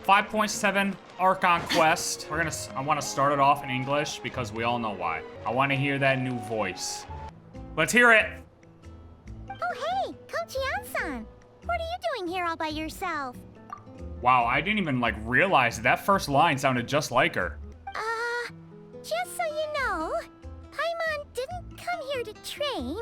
5.7 Archon quest. I want to start it off in English because we all know why. I want to hear that new voice. Let's hear it. Oh, hey, Kochi-san. What are you doing here all by yourself? Wow, I didn't even like realize that first line sounded just like her. Just so you know, Paimon didn't come here to train.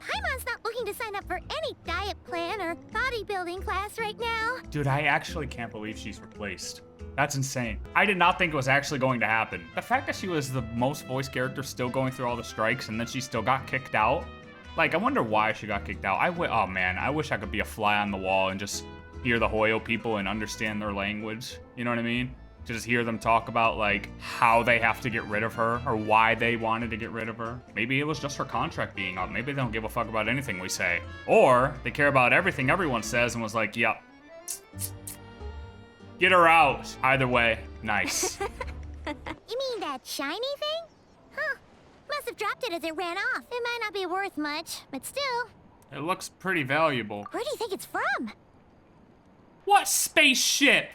Paimon's not looking to sign up for any diet plan or bodybuilding class right now. Dude, I actually can't believe she's replaced. That's insane. I did not think it was actually going to happen. The fact that she was the most voiced character still going through all the strikes and then she still got kicked out. Like, I wonder why she got kicked out. Oh man, I wish I could be a fly on the wall and just hear the Hoyo people and understand their language. You know what I mean? To just hear them talk about like how they have to get rid of her or why they wanted to get rid of her. Maybe it was just her contract being up. Maybe they don't give a fuck about anything we say. Or they care about everything everyone says and was like, yep. Get her out. Either way, nice. You mean that shiny thing? Huh. Must have dropped it as it ran off. It might not be worth much, but still. It looks pretty valuable. Where do you think it's from? What spaceship?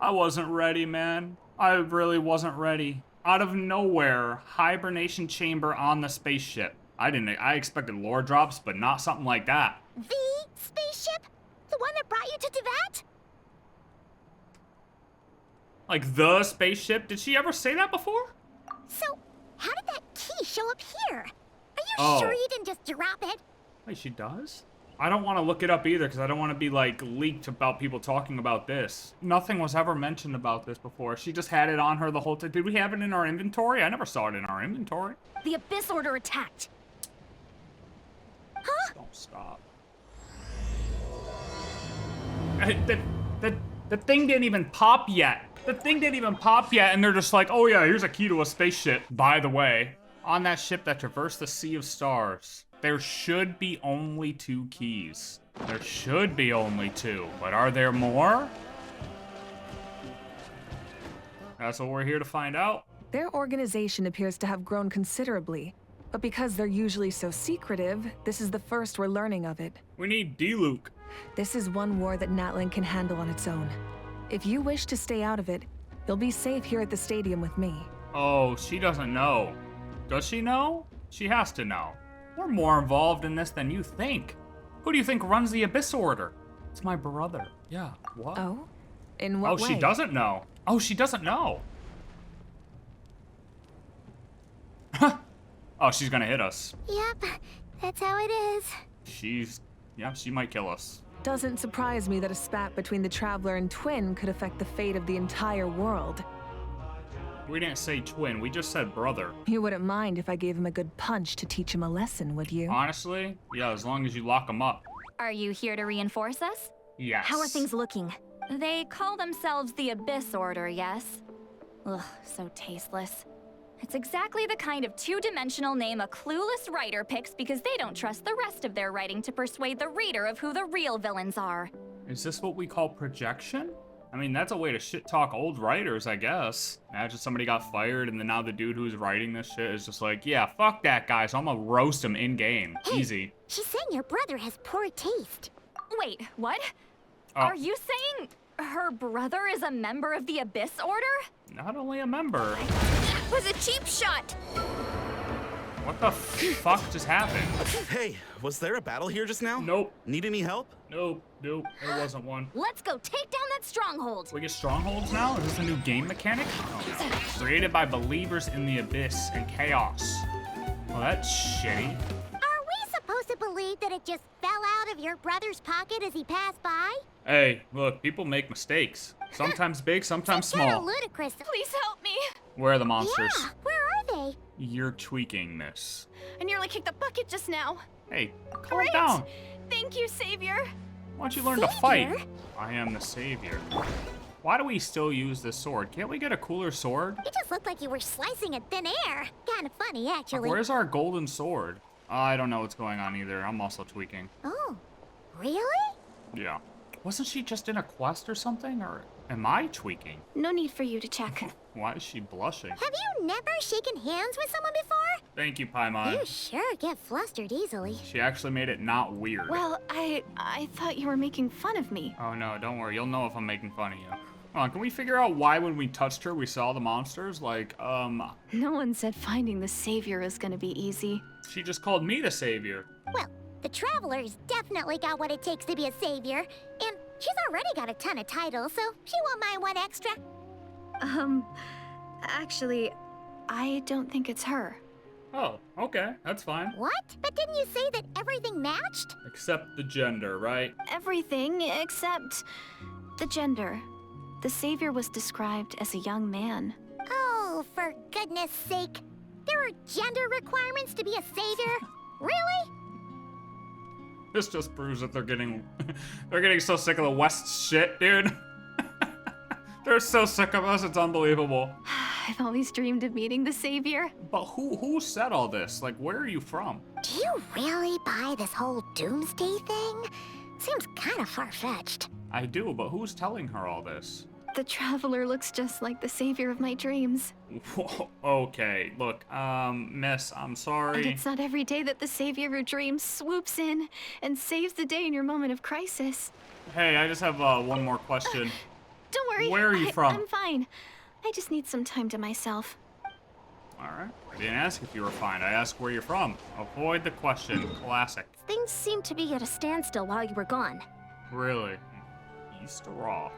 I wasn't ready, man. I really wasn't ready. Out of nowhere, hibernation chamber on the spaceship. I expected lore drops, but not something like that. The spaceship? The one that brought you to Tibet? Like the spaceship? Did she ever say that before? So, how did that key show up here? Are you Oh. sure you didn't just drop it? Wait, she does? I don't want to look it up either because I don't want to be like leaked about people talking about this. Nothing was ever mentioned about this before. She just had it on her the whole time. Did we have it in our inventory? I never saw it in our inventory. The Abyss Order attacked. Huh? Don't stop. The thing didn't even pop yet. The thing didn't even pop yet, and they're just like, oh yeah, here's a key to a spaceship. By the way, on that ship that traversed the Sea of Stars, there should be only 2 keys. There should be only 2, but are there more? That's what we're here to find out. Their organization appears to have grown considerably, but because they're usually so secretive, this is the first we're learning of it. We need D-Luke. This is one war that Natlan can handle on its own. If you wish to stay out of it, you'll be safe here at the stadium with me. Oh, she doesn't know. Does she know? She has to know. We're more involved in this than you think. Who do you think runs the Abyss Order? It's my brother. Yeah, what? Oh? In what way? Oh, she doesn't know. Oh, she doesn't know. Oh, she's gonna hit us. Yep, that's how it is. Yeah, she might kill us. Doesn't surprise me that a spat between the Traveler and Twin could affect the fate of the entire world. We didn't say twin, we just said brother. You wouldn't mind if I gave him a good punch to teach him a lesson, would you? Honestly, yeah, as long as you lock him up. Are you here to reinforce us? Yes. How are things looking? They call themselves the Abyss Order, yes? Ugh, so tasteless. It's exactly the kind of two-dimensional name a clueless writer picks because they don't trust the rest of their writing to persuade the reader of who the real villains are. Is this what we call projection? I mean, that's a way to shit-talk old writers, I guess. Imagine somebody got fired and then now the dude who's writing this shit is just like, yeah, fuck that guy, so I'm gonna roast him in-game. Hey, Easy. She's saying your brother has poor taste. Wait, what? Oh. Are you saying her brother is a member of the Abyss Order? Not only a member. That was a cheap shot! What the fuck just happened? Hey, was there a battle here just now? Nope. Need any help? Nope, there wasn't one. Let's go take down that stronghold. We get strongholds now? Is this a new game mechanic? Oh no. Created by believers in the abyss and chaos. Well, that's shitty. Are we supposed to believe that it just fell out of your brother's pocket as he passed by? Hey, look, people make mistakes. Sometimes big, sometimes It's kinda small. ludicrous. Please help me! Where are the monsters? Yeah, where are they? You're tweaking this. I nearly kicked the bucket just now. Hey, calm Great. down. Thank you, Savior. Why don't you learn to fight? Savior? I am the savior. Why do we still use this sword? Can't we get a cooler sword? It just looked like you were slicing at thin air. Kinda funny, actually. Where's our golden sword? I don't know what's going on either. I'm also tweaking. Oh, really? Yeah. Wasn't she just in a quest or something? Or am I tweaking? No need for you to check. Why is she blushing? Have you never shaken hands with someone before? Thank you, Paimon. You sure get flustered easily. She actually made it not weird. Well, I thought you were making fun of me. Oh no, don't worry. You'll know if I'm making fun of you. Hold on, can we figure out why when we touched her we saw the monsters? Like, No one said finding the savior is gonna be easy. she just called me the savior. Well, the Traveler's definitely got what it takes to be a savior, and she's already got a ton of titles, so she won't mind one extra. Actually, I don't think it's her. Oh, okay, that's fine. What? But didn't you say that everything matched? Except the gender, right? Everything except the gender. The savior was described as a young man. Oh, for goodness sake. There are gender requirements to be a savior? Really? This just proves that they're getting so sick of the West shit, dude. They're so sick of us, it's unbelievable. I've always dreamed of meeting the savior. But who said all this? Like, where are you from? Do you really buy this whole doomsday thing? Seems kind of far-fetched. I do, but who's telling her all this? The traveler looks just like the savior of my dreams. Whoa, okay, look, miss, I'm And sorry. it's not every day that the savior of your dreams swoops in and saves the day in your moment of crisis. Hey, I just have one more question. Don't worry. Where are you from? I'm fine. I just need some time to myself. All right, I didn't ask if you were fine. I asked where you're from. Avoid the question. Classic. Things seem to be at a standstill while you were gone. Really? Istaroth.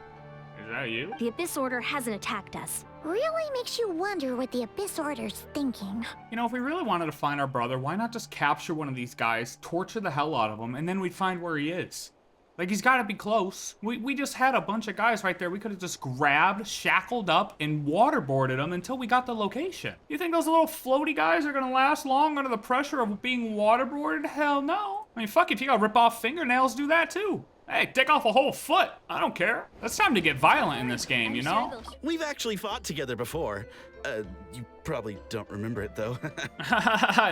Is that you? The Abyss Order hasn't attacked us. Really makes you wonder what the Abyss Order's thinking. You know, if we really wanted to find our brother, why not just capture one of these guys, torture the hell out of him, and then we'd find where he is? Like, he's got to be close. We just had a bunch of guys right there. We could have just grabbed, shackled up, and waterboarded them until we got the location. You think those little floaty guys are going to last long under the pressure of being waterboarded? Hell no. I mean, fuck, if you got to rip off fingernails, do that too. Hey, take off a whole foot. I don't care. It's time to get violent in this game, you know? We've actually fought together before. You probably don't remember it, though.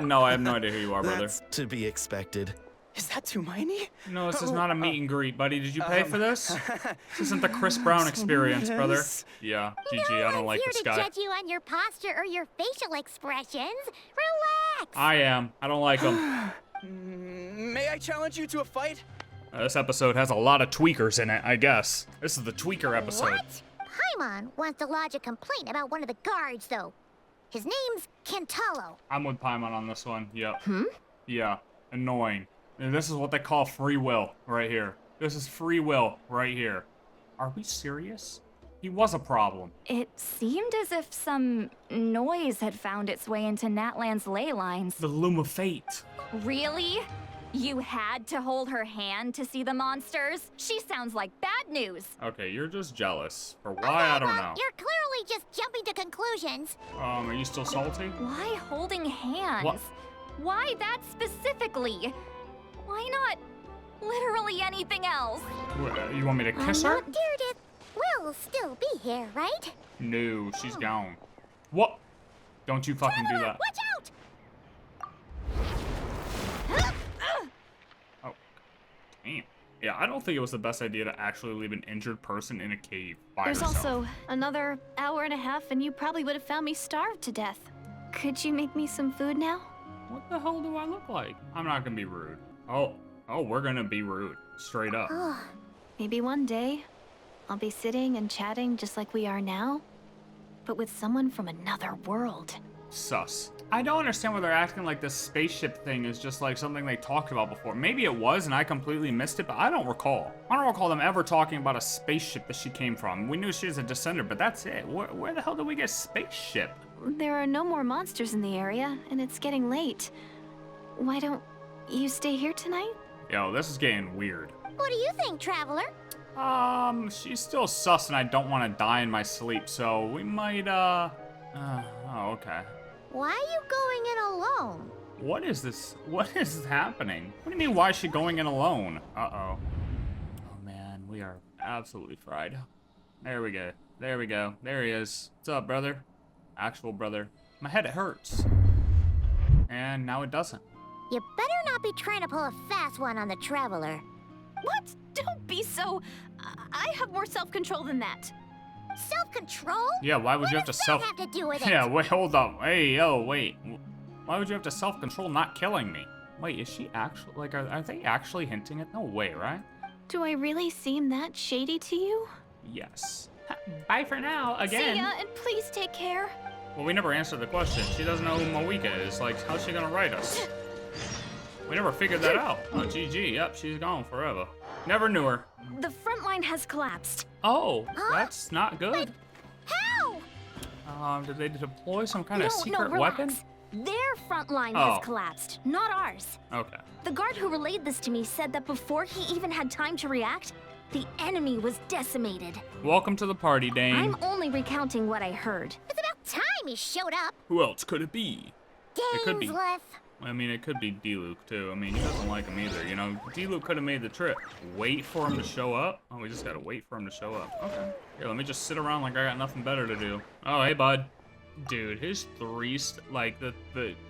No, I have no idea who you are, brother. That's to be expected. Is that Hermione? No, this is not a meet and greet, buddy. Did you pay for this? This isn't the Chris Brown experience, brother. nice. Yeah, GG, I don't like this here guy. to judge you on your posture or your facial expressions. Relax. I am. I don't like him. May I challenge you to a fight? This episode has a lot of tweakers in it, I guess. This is the tweaker episode. What? Paimon wants to lodge a complaint about one of the guards, though. His name's Kentalo. I'm with Paimon on this one. Yep. Yeah. Annoying. And this is what they call free will right here. This is free will right here. Are we serious? He was a problem. It seemed as if some noise had found its way into Natlan's ley lines. The loom of fate. Really? You had to hold her hand to see the monsters? She sounds like bad news. Okay, you're just jealous. For why, I don't know. You're clearly just jumping to conclusions. Are you still salty? Why holding hands? What? Why that specifically? Why not literally anything else? You want me to kiss her? Direidyth will still be here, right? No, she's gone. What? Don't you fucking do that. Watch out! Oh, damn. Yeah, I don't think it was the best idea to actually leave an injured person in a cave by There's herself. also another hour and a half and you probably would have found me starved to death. Could you make me some food now? What the hell do I look like? I'm not gonna be rude. Oh, we're gonna be rude. Straight up. Maybe one day, I'll be sitting and chatting just like we are now, but with someone from another world. Sus. I don't understand why they're acting like this spaceship thing is just like something they talked about before. Maybe it was and I completely missed it, but I don't recall. I don't recall them ever talking about a spaceship that she came from. We knew she was a descender, but that's it. Where the hell did we get spaceship? There are no more monsters in the area, and it's getting late. Why don't you stay here tonight? Yo, this is getting weird. What do you think, Traveler? She's still sus and I don't want to die in my sleep, so we might, oh, okay. Why are you going in alone? What is this? What is happening? What do you mean, why is she going in alone? Uh-oh. Oh, man, we are absolutely fried. There we go. There we go. There he is. What's up, brother? Actual brother. My head hurts. And now it doesn't. You better not be trying to pull a fast one on the Traveler. What? Don't be so... I have more self-control than that. Self-control? Yeah, why would you have to What does that have to do with it? Yeah, wait, hold up. Hey, yo, wait. Why would you have to self-control not killing me? Wait, is she actually, like, are they actually hinting at? No way, right? Do I really seem that shady to you? Yes. Bye for now, again. See ya, and please take care. Well, we never answered the question. She doesn't know who Moeka is. Like, how's she gonna write us? We never figured that out. Oh, GG. Yep, she's gone forever. Never knew her. The front line has collapsed. Oh, that's not good. How? Did they deploy some kind of No, secret relax. weapon? Their front line Oh. has collapsed, not ours. Okay. The guard who relayed this to me said that before he even had time to react, the enemy was decimated. Welcome to the party, Dane. I'm only recounting what I heard. It's about time he showed up. Who else could it be? It could be. Dainsleif. I mean, it could be D-Luke, too. I mean, he doesn't like him either, you know? D-Luke could have made the trip. Wait for him to show up? Oh, we just gotta wait for him to show up. Okay. Here, let me just sit around like I got nothing better to do. Oh, hey, bud. Dude, his like, the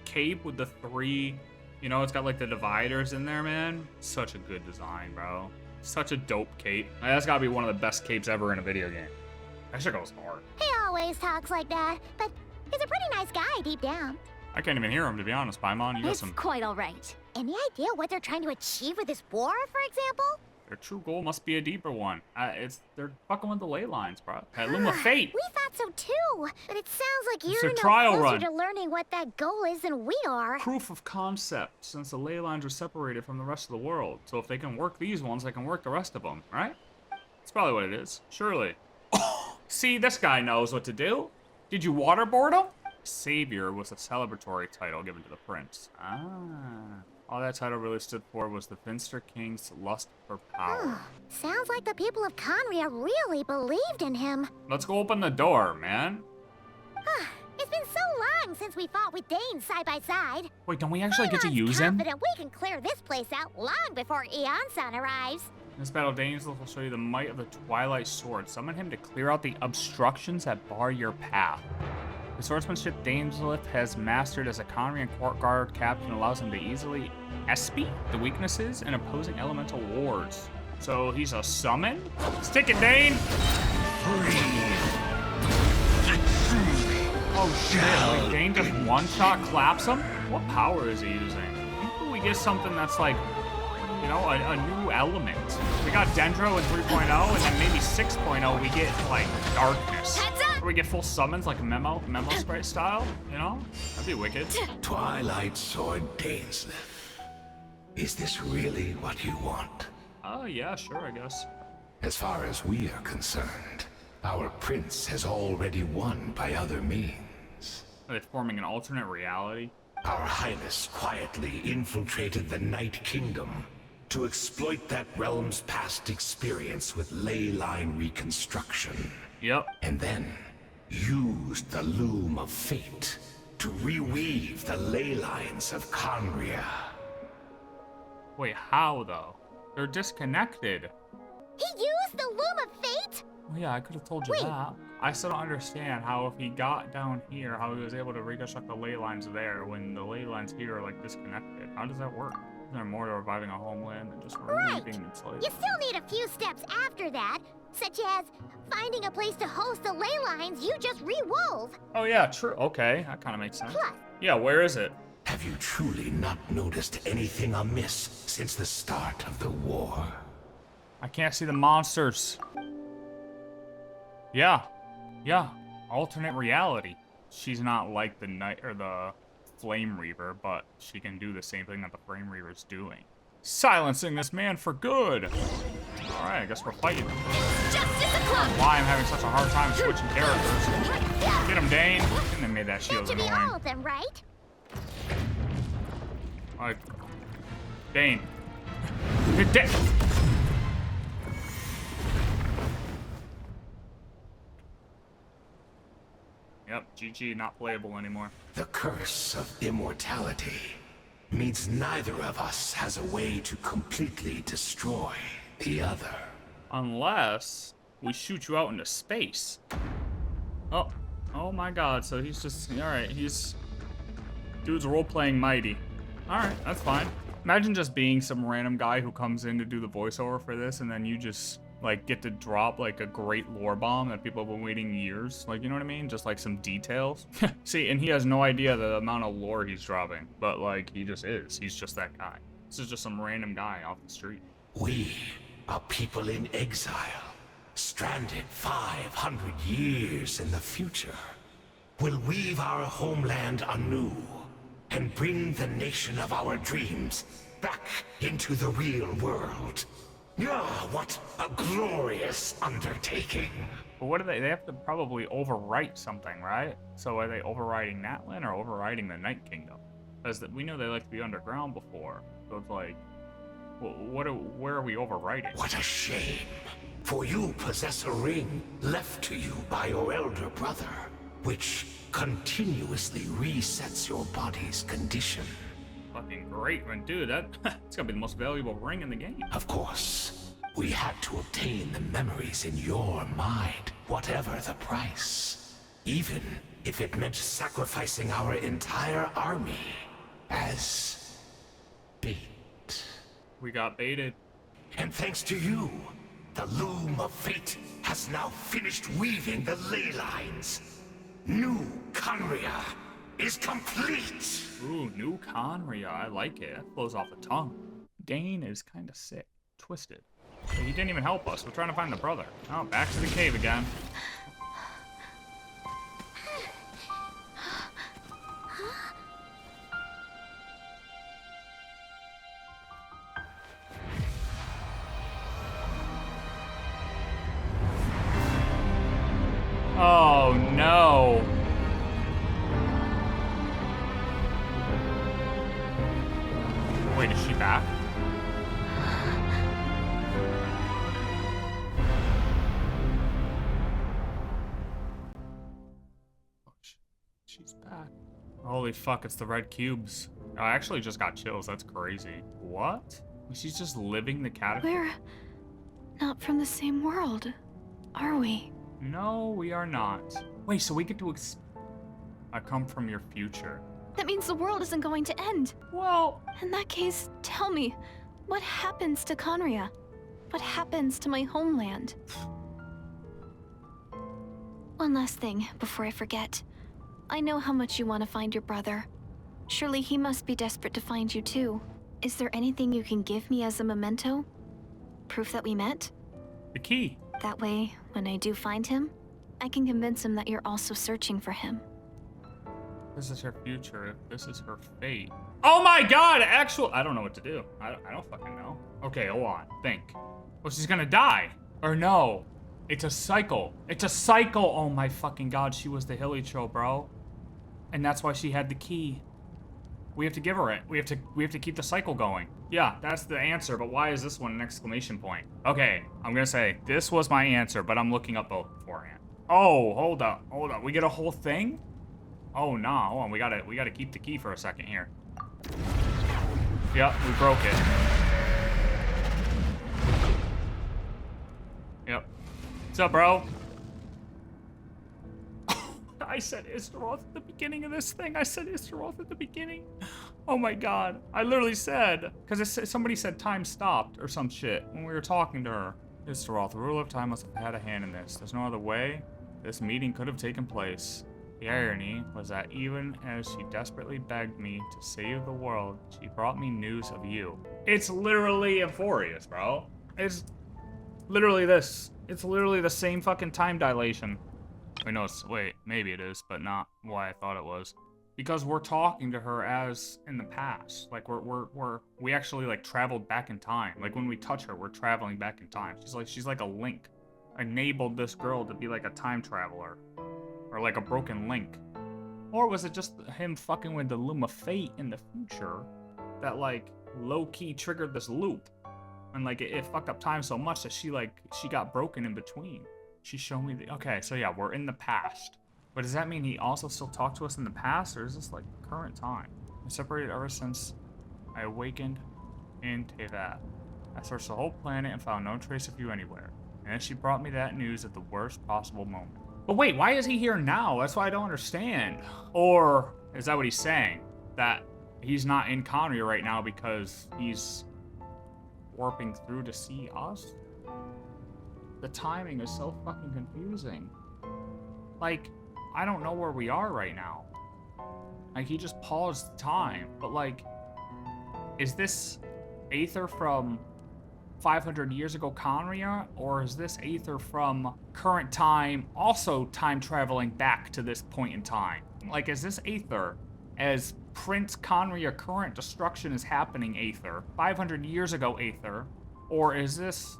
cape with the 3, you know, it's got, like, the dividers in there, man. Such a good design, bro. Such a dope cape. That's gotta be one of the best capes ever in a video game. That shit goes hard. He always talks like that, but he's a pretty nice guy deep down. I can't even hear him, to be honest, Paimon. You got It's some... quite all right. Any idea what they're trying to achieve with this war, for example? Their true goal must be a deeper one. They're fucking with the ley lines, bro. That Loom of Fate. We thought so too, but it sounds like It's you're a no trial closer run. to learning what that goal is than we are. Proof of concept, since the ley lines are separated from the rest of the world. So if they can work these ones, they can work the rest of them, right? That's probably what it is. Surely. See, this guy knows what to do. Did you waterboard him? Savior was a celebratory title given to the prince. Ah. All that title really stood for was the Finster King's lust for power. Sounds like the people of Khanreah really believed in him. Let's go open the door, man. It's been so long since we fought with Dane side by side. Wait, don't we actually get to Paimon's use him? confident we can clear this place out long before Eon-san arrives. In this battle, dainsleif will show you the might of the Twilight Sword. Summon him to clear out the obstructions that bar your path. The swordsmanship dainsleif has mastered as a Khanreah court guard captain allows him to easily espy the weaknesses in opposing elemental wards. So he's a summon? Stick it, Dane! Oh shit, wait, Dane just one-shot claps him? What power is he using? Maybe we get something that's like, you know, a new element. We got Dendro in 3.0, and then maybe 6.0 we get, like, darkness. Or we get full summons, like Memo Sprite style, you know? That'd be wicked. Twilight Sword Dainsleif. Is this really what you want? Oh, yeah, sure, I guess. As far as we are concerned, our prince has already won by other means. Are they forming an alternate reality? Our Highness quietly infiltrated the Night Kingdom to exploit that realm's past experience with ley line reconstruction. Yep. And then used the Loom of Fate to reweave the ley lines of Khanreah. Wait, how, though? They're disconnected. He used the Loom of Fate? Well, yeah, I could have told you that. I still don't understand how if he got down here, how he was able to reconstruct the ley lines there when the ley lines here are, like, disconnected. How does that work? Is there more to reviving a homeland than just removing its ley You still need a few steps after that, such as finding a place to host the ley lines you just re-wove. Oh, yeah, true. Okay, that kind of makes sense. Plus, Yeah, where is it? Have you truly not noticed anything amiss since the start of the war? I can't see the monsters. Yeah. Alternate reality. She's not like the night or the Flame Reaver, but she can do the same thing that the Flame Reaver's doing. Silencing this man for good. All right, I guess we're fighting. justice o'clock! Why I'm having such a hard time switching characters. Get him, Dane. And they made that shield To be all annoying. of them, right? Like, Dane. You're dead. Yep, GG, not playable anymore. The curse of immortality means neither of us has a way to completely destroy the other. Unless we shoot you out into space. Oh my god, so he's just, alright, dude's role-playing mighty. Alright, that's fine. Imagine just being some random guy who comes in to do the voiceover for this, and then you just like get to drop like a great lore bomb that people have been waiting years. Like, you know what I mean? Just like some details. See, and he has no idea the amount of lore he's dropping, but like he just is. He's just that guy. This is just some random guy off the street. We are people in exile, stranded 500 years in the future. We'll weave our homeland anew and bring the nation of our dreams back into the real world. Ah, what a glorious undertaking. But what do they have to probably overwrite something, right? So are they overriding Natlan or overriding the Night Kingdom? Because we know they like to be underground before. So it's like, well, where are we overriding? What a shame. For you possess a ring left to you by your elder brother, which continuously resets your body's condition. Fucking great, man, dude. It's gonna be the most valuable ring in the game. Of course, we had to obtain the memories in your mind, whatever the price. Even if it meant sacrificing our entire army as bait. We got baited. And thanks to you, the loom of fate has now finished weaving the ley lines. New Khanreah is complete! Ooh, new khanreah. I like it. That flows off the tongue. Dane is kind of sick. Twisted. But he didn't even help us. We're trying to find the brother. Oh, back to the cave again. Oh, no. Wait, is she back? Oh, she's back. Holy fuck, it's the red cubes. I actually just got chills. That's crazy. What? She's just living the cataclysm? We're not from the same world, are we? No, we are not. Wait, so we get to I come from your future. That means the world isn't going to end. Well, In that case, tell me, what happens to Khanreah? What happens to my homeland? One last thing before I forget. I know how much you want to find your brother. Surely he must be desperate to find you too. Is there anything you can give me as a memento? Proof that we met? the key. That way, when I do find him, I can convince him that you're also searching for him. This is her future. This is her fate. Oh my god, I don't know what to do. I don't fucking know. Okay, hold on. Think. Well, she's gonna die. Or no. It's a cycle. It's a cycle. Oh my fucking god, she was the Hilicho, bro. And that's why she had the key. We have to give her it. We have to keep the cycle going. Yeah, that's the answer, but why is this one an exclamation point? Okay, I'm gonna say this was my answer, but I'm looking up both beforehand. Oh, hold up. We get a whole thing? Oh no, hold on. We gotta keep the key for a second here. Yep, we broke it. Yep. What's up, bro? I said Istaroth at the beginning of this thing. I said Istaroth at the beginning. Oh my god. I literally said, because somebody said time stopped or some shit when we were talking to her. Istaroth, the ruler of time, must have had a hand in this. There's no other way this meeting could have taken place. The irony was that even as she desperately begged me to save the world, she brought me news of you. It's literally Euphorious, bro. It's literally this. It's literally the same fucking time dilation. Wait, maybe it is, but not why I thought it was. Because we're talking to her as in the past. Like we actually like traveled back in time. Like when we touch her, we're traveling back in time. She's like a link. Enabled this girl to be like a time traveler. Or like a broken link. Or was it just him fucking with the Loom of Fate in the future that like low-key triggered this loop? And like it fucked up time so much that she got broken in between. She showed me okay, so yeah, we're in the past. But does that mean he also still talked to us in the past, or is this like current time? I separated ever since I awakened in Teyvat. I searched the whole planet and found no trace of you anywhere. And then she brought me that news at the worst possible moment. But wait, why is he here now? That's what I don't understand. Or is that what he's saying? That he's not in Khanreah right now because he's warping through to see us? The timing is so fucking confusing. Like, I don't know where we are right now. Like, he just paused time, but like, is this aether from 500 years ago Khanreah, or is this aether from current time, also time traveling back to this point in time? Like, is this aether as Prince Khanreah current destruction is happening aether, 500 years ago aether, or is this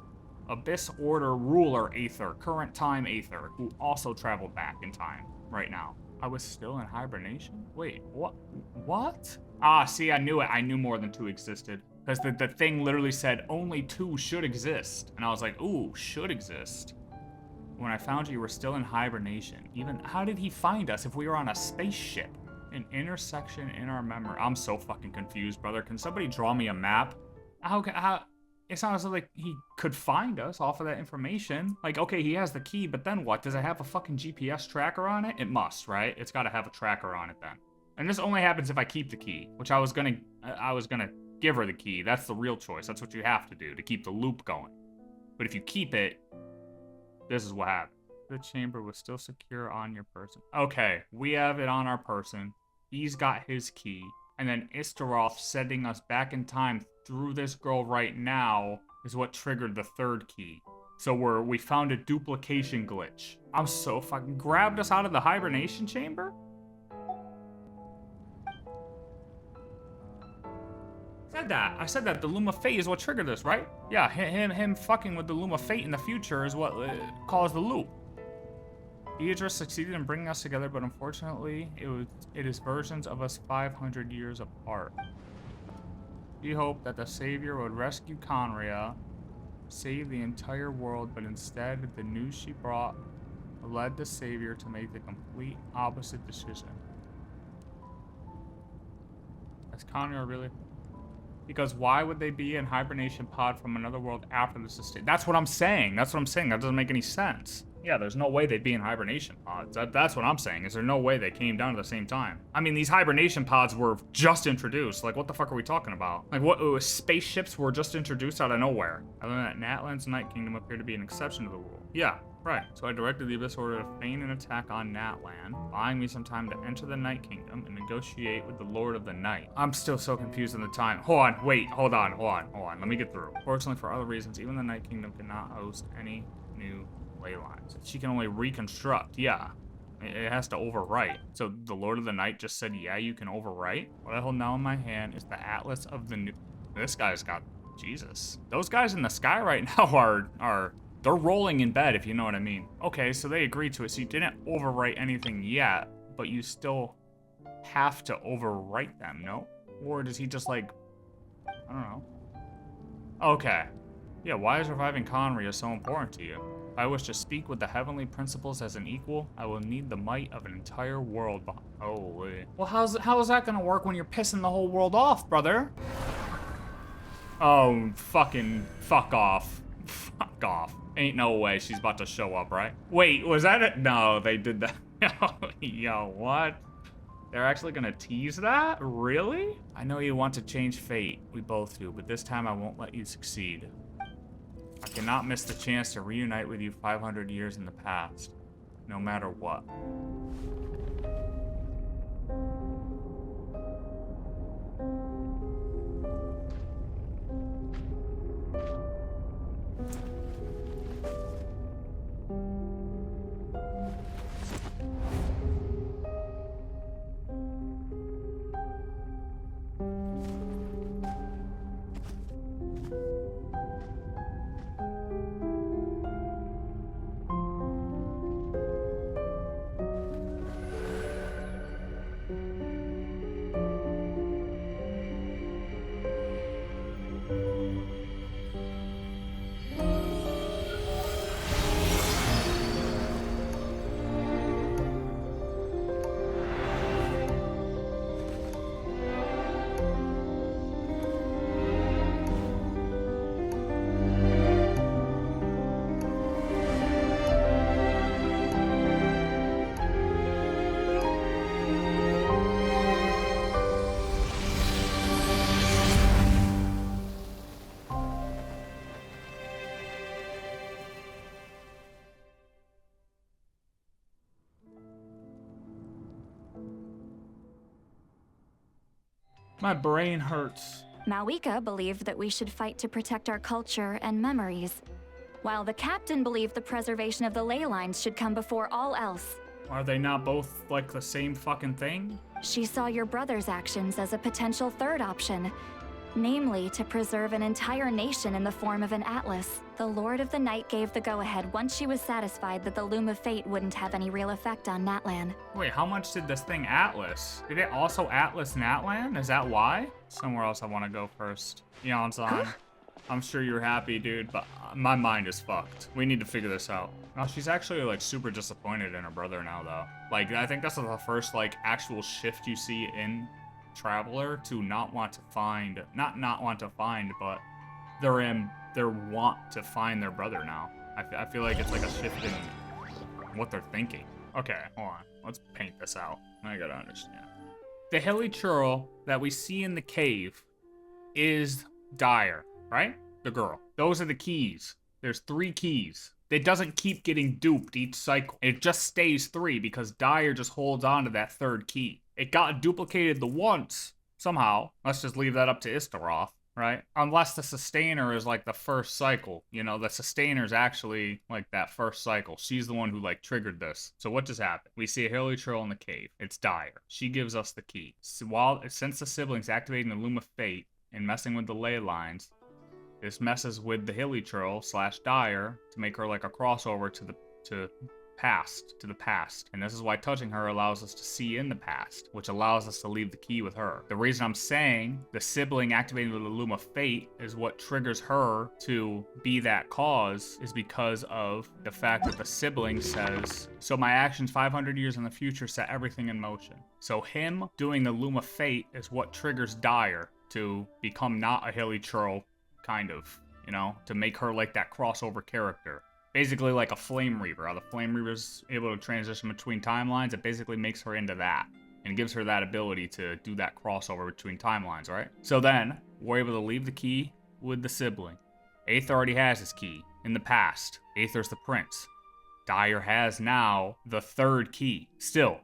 Abyss Order ruler aether, current time aether, who also traveled back in time right now? I was still in hibernation? Wait, what? What? Ah, see, I knew it. I knew more than 2 existed. Because the thing literally said only 2 should exist. And I was like, ooh, should exist. When I found you were still in hibernation. Even, how did he find us if we were on a spaceship? An intersection in our memory. I'm so fucking confused, brother. Can somebody draw me a map? How, it sounds like he could find us off of that information. Like, okay, he has the key, but then what? Does it have a fucking GPS tracker on it? It must, right? It's got to have a tracker on it then. And this only happens if I keep the key, which I was gonna give her the key. That's the real choice. That's what you have to do to keep the loop going. But if you keep it, this is what happens. The chamber was still secure on your person. Okay, we have it on our person. He's got his key. And then Istaroth sending us back in time through this girl right now is what triggered the 3rd key. So we found a duplication glitch. I'm so fucking grabbed us out of the hibernation chamber? I said that the Luma Fate is what triggered this, right? Yeah, him fucking with the Luma Fate in the future is what caused the loop. Deirdre succeeded in bringing us together, but unfortunately, it is versions of us 500 years apart. We hoped that the Savior would rescue Khanreah, save the entire world, but instead, the news she brought led the Savior to make the complete opposite decision. Is Khanreah really? Because why would they be in hibernation pod from another world after this estate? That's what I'm saying. That's what I'm saying. That doesn't make any sense. Yeah, there's no way they'd be in hibernation pods. That's what I'm saying. Is there no way they came down at the same time? I mean, these hibernation pods were just introduced. Like, what the fuck are we talking about? Like, what spaceships were just introduced out of nowhere? I learned that Natlan's Night Kingdom appeared to be an exception to the rule. Yeah, right. So I directed the Abyss Order to feign an attack on Natlan, buying me some time to enter the Night Kingdom and negotiate with the Lord of the Night. I'm still so confused on the time. Hold on, wait, hold on. Let me get through. Fortunately, for other reasons, even the Night Kingdom cannot host any new ley lines. She can only reconstruct. Yeah, it has to overwrite. So the Lord of the Night just said, yeah, you can overwrite. What I hold now in my hand is the Atlas of the New. This guy's got, Jesus. Those guys in the sky right now they're rolling in bed, if you know what I mean. Okay, so they agreed to it. So you didn't overwrite anything yet, but you still have to overwrite them, no? Or does he just like, I don't know. Okay. Yeah, why is reviving Khanreah so important to you? If I wish to speak with the heavenly principles as an equal, I will need the might of an entire world. Holy. Well, how is that gonna work when you're pissing the whole world off, brother? Oh, fucking fuck off. Fuck off. Ain't no way she's about to show up, right? Wait, was that it? No, they did that. Yo, what? They're actually gonna tease that? Really? I know you want to change fate. We both do, but this time I won't let you succeed. I cannot miss the chance to reunite with you 500 years in the past, no matter what. My brain hurts. Malika believed that we should fight to protect our culture and memories, while the captain believed the preservation of the ley lines should come before all else. Are they not both like the same fucking thing? She saw your brother's actions as a potential third option, namely to preserve an entire nation in the form of an atlas. The Lord of the Night gave the go-ahead once she was satisfied that the Loom of Fate wouldn't have any real effect on Natlan. Wait, how much did this thing atlas? Did it also atlas Natlan? Is that why? Somewhere else I want to go first. Yon-san, I'm sure you're happy, dude, but my mind is fucked. We need to figure this out. No, she's actually like super disappointed in her brother now, though. Like, I think that's the first like actual shift you see in Traveler to not want to find, not want to find, but their want to find their brother now. I feel like it's like a shift in what they're thinking. Okay, hold on. Let's paint this out. I gotta understand. The hilly churl that we see in the cave is Dire, right? The girl. Those are the keys. There's 3 keys. It doesn't keep getting duped each cycle. It just stays 3 because Dire just holds on to that 3rd key. It got duplicated the once, somehow. Let's just leave that up to Istaroth, right? Unless the sustainer is like the first cycle. You know, the sustainer's actually like that first cycle. She's the one who like triggered this. So what just happened? We see a hilly churl in the cave. It's Dire. She gives us the key. So since the siblings activating the Loom of Fate and messing with the ley lines, this messes with the hilly churl / Dire to make her like a crossover to the past. And this is why touching her allows us to see in the past, which allows us to leave the key with her. The reason I'm saying the sibling activating the Loom of Fate is what triggers her to be that cause is because of the fact that the sibling says, so my actions 500 years in the future set everything in motion. So him doing the Loom of Fate is what triggers Dire to become not a hilly churl, kind of, you know, to make her like that crossover character. Basically like a Flame Reaver. How the Flame Reaver's able to transition between timelines, it basically makes her into that. And gives her that ability to do that crossover between timelines, right? So then, we're able to leave the key with the sibling. Aether already has his key. In the past, Aether's the prince. Dire has now the 3rd key. Still,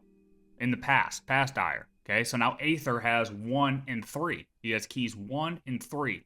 in the past Dire. Okay, so now Aether has 1 and 3. He has keys 1 and 3.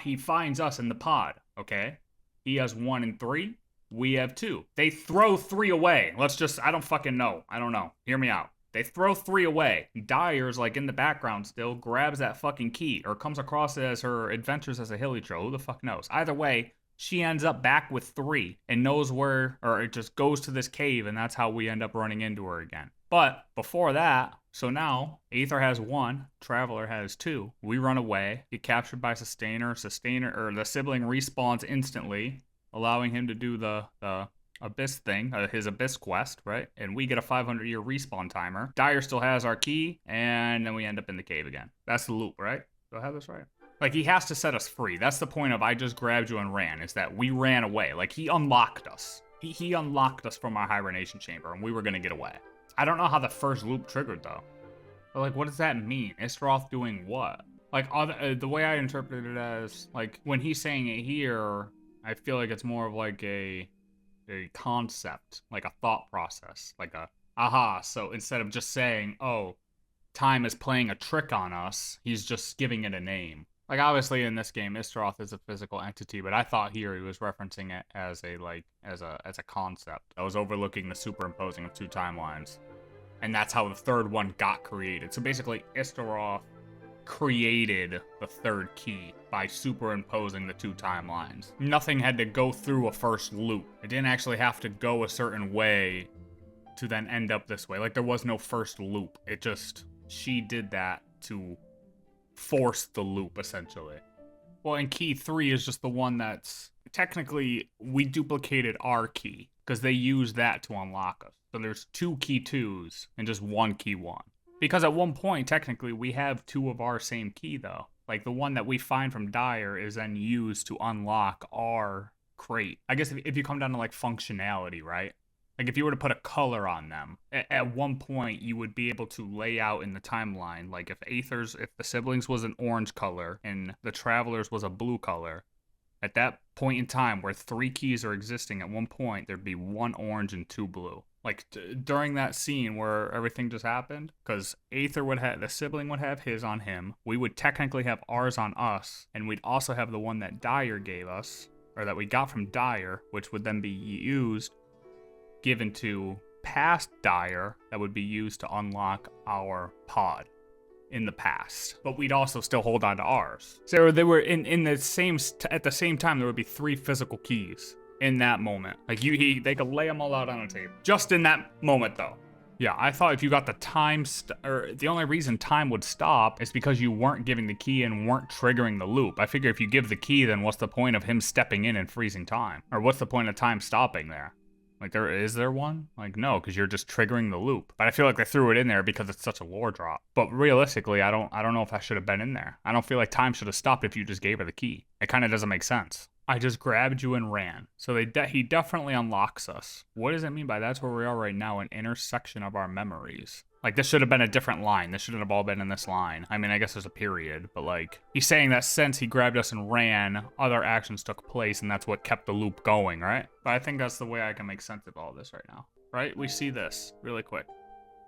He finds us in the pod, okay? He has 1 and 3. We have 2. They throw 3 away. I don't fucking know. I don't know. Hear me out. They throw 3 away. Dire's like in the background still, grabs that fucking key, or comes across it as her adventures as a hilly churl. Who the fuck knows? Either way, she ends up back with 3 and knows where, or it just goes to this cave, and that's how we end up running into her again. But before that, so now Aether has 1, Traveler has 2. We run away, get captured by Sustainer, or the sibling respawns instantly, allowing him to do the Abyss thing, his Abyss quest, right? And we get a 500-year respawn timer. Dire still has our key, and then we end up in the cave again. That's the loop, right? Do I have this right? Like, he has to set us free. That's the point of I just grabbed you and ran, is that we ran away. Like, he unlocked us. He unlocked us from our hibernation chamber, and we were gonna get away. I don't know how the first loop triggered, though. But, like, what does that mean? Istaroth doing what? Like, the way I interpret it as, like, when he's saying it here, I feel like it's more of like a concept, like a thought process, like a, aha, so instead of just saying, oh, time is playing a trick on us, he's just giving it a name. Like, obviously in this game, Istaroth is a physical entity, but I thought here he was referencing it as a concept. I was overlooking the superimposing of 2 timelines. And that's how the 3rd one got created. So basically, Istaroth created the 3rd key by superimposing the 2 timelines. Nothing had to go through a first loop. It didn't actually have to go a certain way to then end up this way. Like, there was no first loop. It just, she did that to force the loop, essentially. Well, and key 3 is just the one that's, technically, we duplicated our key, because they used that to unlock us. So there's 2 key 2s and just 1 key 1. Because at one point, technically, we have 2 of our same key, though. Like, the one that we find from Dire is then used to unlock our crate. I guess if you come down to, like, functionality, right? Like, if you were to put a color on them, at one point, you would be able to lay out in the timeline, like, if the siblings was an orange color and the Travelers was a blue color, at that point in time where 3 keys are existing at one point, there'd be 1 orange and 2 blue. Like during that scene where everything just happened, because Aether would have, the sibling would have his on him. We would technically have ours on us, and we'd also have the one that Dyer gave us, or that we got from Dyer, which would then be used, given to past Dyer, that would be used to unlock our pod in the past. But we'd also still hold on to ours. So they were in the same, at the same time, there would be 3 physical keys in that moment. Like they could lay them all out on a table. Just in that moment though. Yeah, I thought if you got the time, or the only reason time would stop is because you weren't giving the key and weren't triggering the loop. I figure if you give the key, then what's the point of him stepping in and freezing time? Or what's the point of time stopping there? Like, is there one? Like, no, because you're just triggering the loop. But I feel like they threw it in there because it's such a lore drop. But realistically, I don't know if that should have been in there. I don't feel like time should have stopped if you just gave her the key. It kind of doesn't make sense. I just grabbed you and ran. So he definitely unlocks us. What does it mean by that's where we are right now, an intersection of our memories? Like, this should have been a different line. This shouldn't have all been in this line. I mean, I guess there's a period, but like, he's saying that since he grabbed us and ran, other actions took place, and that's what kept the loop going, right? But I think that's the way I can make sense of all this right now, right? We see this really quick.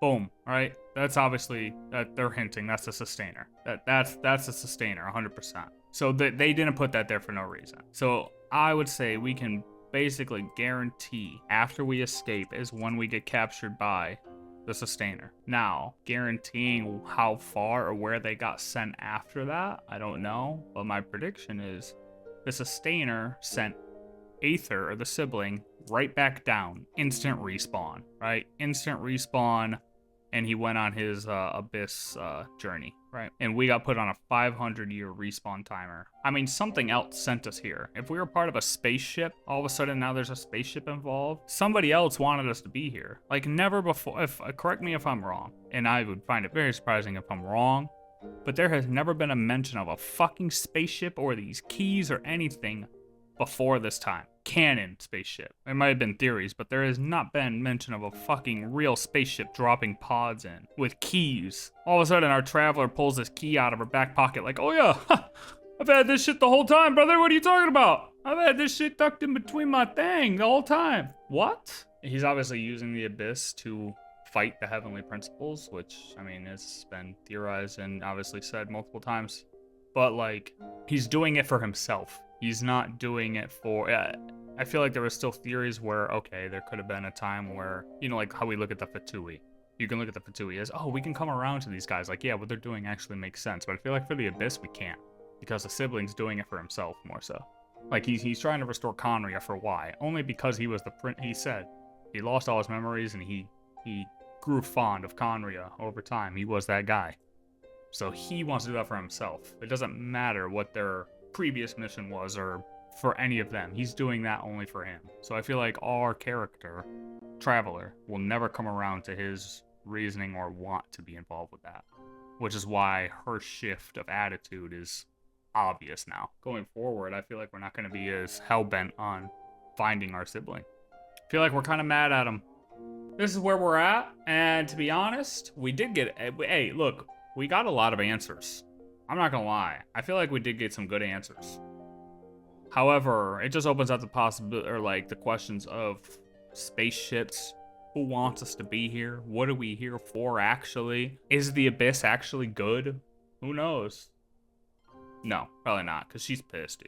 Boom, right? That's obviously, that they're hinting, that's a sustainer. That's a sustainer, 100%. So they didn't put that there for no reason. So I would say we can basically guarantee after we escape is when we get captured by the sustainer. Now, guaranteeing how far or where they got sent after that, I don't know. But my prediction is the sustainer sent Aether, or the sibling, right back down. Instant respawn, right? Instant respawn. And he went on his abyss journey, right? And we got put on a 500-year respawn timer. I mean, something else sent us here. If we were part of a spaceship, all of a sudden now there's a spaceship involved. Somebody else wanted us to be here. Like never before. Correct me if I'm wrong, and I would find it very surprising if I'm wrong, but there has never been a mention of a fucking spaceship or these keys or anything before this time. Canon spaceship. There might have been theories, but there has not been mention of a fucking real spaceship dropping pods in with keys. All of a sudden, our traveler pulls this key out of her back pocket like, oh yeah, I've had this shit the whole time, brother. What are you talking about? I've had this shit tucked in between my thing the whole time. What? He's obviously using the abyss to fight the heavenly principles, which, I mean, it's been theorized and obviously said multiple times. But, like, he's doing it for himself. He's not doing it for... I feel like there were still theories where, okay, there could have been a time where, you know, like how we look at the Fatui. You can look at the Fatui as, oh, we can come around to these guys. Like, yeah, what they're doing actually makes sense. But I feel like for the Abyss, we can't. Because the sibling's doing it for himself more so. Like, he's trying to restore Khanreah for why? Only because he was the he said he lost all his memories and he grew fond of Khanreah over time. He was that guy. So he wants to do that for himself. It doesn't matter what their previous mission was or for any of them. He's doing that only for him. So I feel like our character, Traveler, will never come around to his reasoning or want to be involved with that. Which is why her shift of attitude is obvious now. Going forward, I feel like we're not going to be as hell-bent on finding our sibling. I feel like we're kind of mad at him. This is where we're at, and to be honest, we did get... Hey, look, we got a lot of answers. I'm not gonna lie. I feel like we did get some good answers. However, it just opens up the possibility, or like the questions of spaceships. Who wants us to be here? What are we here for, actually? Is the Abyss actually good? Who knows? No, probably not, because she's pissed, dude.